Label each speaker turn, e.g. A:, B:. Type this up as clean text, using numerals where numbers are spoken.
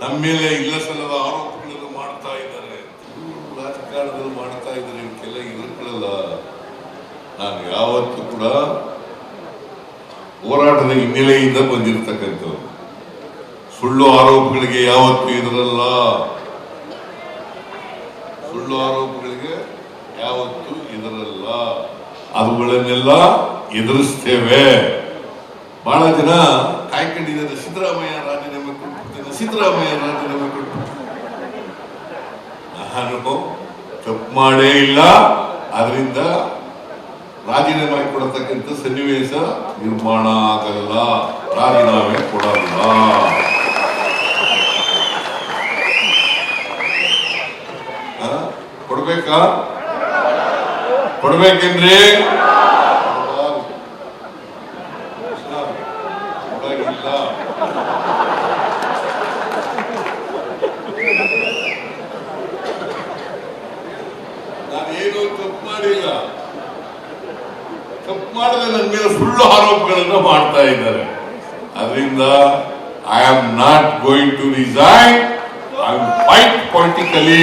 A: ನಮ್ಮ ಮೇಲೆ ಇಲ್ಲ ಸಲ್ಲದ ಆರೋಪಗಳನ್ನು ಮಾಡ್ತಾ ಇದ್ದಾರೆ, ರಾಜಕಾರಣದಲ್ಲಿ ಮಾಡ್ತಾ ಇದ್ದಾರೆ. ಇವಕ್ಕೆಲ್ಲ ಇರಲ್ಲ. ನಾನು ಯಾವತ್ತೂ ಕೂಡ ಹೋರಾಟದ ಹಿನ್ನೆಲೆಯಿಂದ ಬಂದಿರತಕ್ಕಂಥವ್ರು. ಸುಳ್ಳು ಆರೋಪಗಳಿಗೆ ಯಾವತ್ತೂ ಇದರಲ್ಲ. ಸುಳ್ಳು ಆರೋಪಗಳಿಗೆ ಯಾವತ್ತೂ ಇದರಲ್ಲ. ಅವುಗಳನ್ನೆಲ್ಲ ಎದುರಿಸ್ತೇವೆ. ಬಹಳ ಜನ ಕಾಯ್ಕೊಂಡಿದ್ದಾರೆ, ಸಿದ್ದರಾಮಯ್ಯ ರಾಜೀನಾಮೆ ಕೊಟ್ಬಿಡ್ತೇನೆ, ಸಿದ್ದರಾಮಯ್ಯ ರಾಜೀನಾಮೆ ಕೊಟ್ಬಿಡ್ತೇನೆ. ನಾನು ತಪ್ಪು ಮಾಡೇ ಇಲ್ಲ. ಅದರಿಂದ ರಾಜೀನಾಮೆ ಕೊಡತಕ್ಕಂಥ ಸನ್ನಿವೇಶ ನಿರ್ಮಾಣ ಆಗಲ್ಲ, ರಾಜೀನಾಮೆ ಕೊಡಲ್ಲ. ಕೊಡ್ಬೇಕಾ? ಕೊಡ್ಬೇಕೇನ್ರಿ? ಕೊಡಾಗಿಲ್ಲ. ನಾನೇನು ತಪ್ಪು ಮಾಡಿಲ್ಲ. ತಪ್ಪು ಮಾಡದೆ ನನ್ನ ಮೇಲೆ ಸುಳ್ಳು ಆರೋಪಗಳನ್ನು ಮಾಡ್ತಾ ಇದ್ದಾರೆ. ಅದರಿಂದ I am not going to resign. I will fight politically.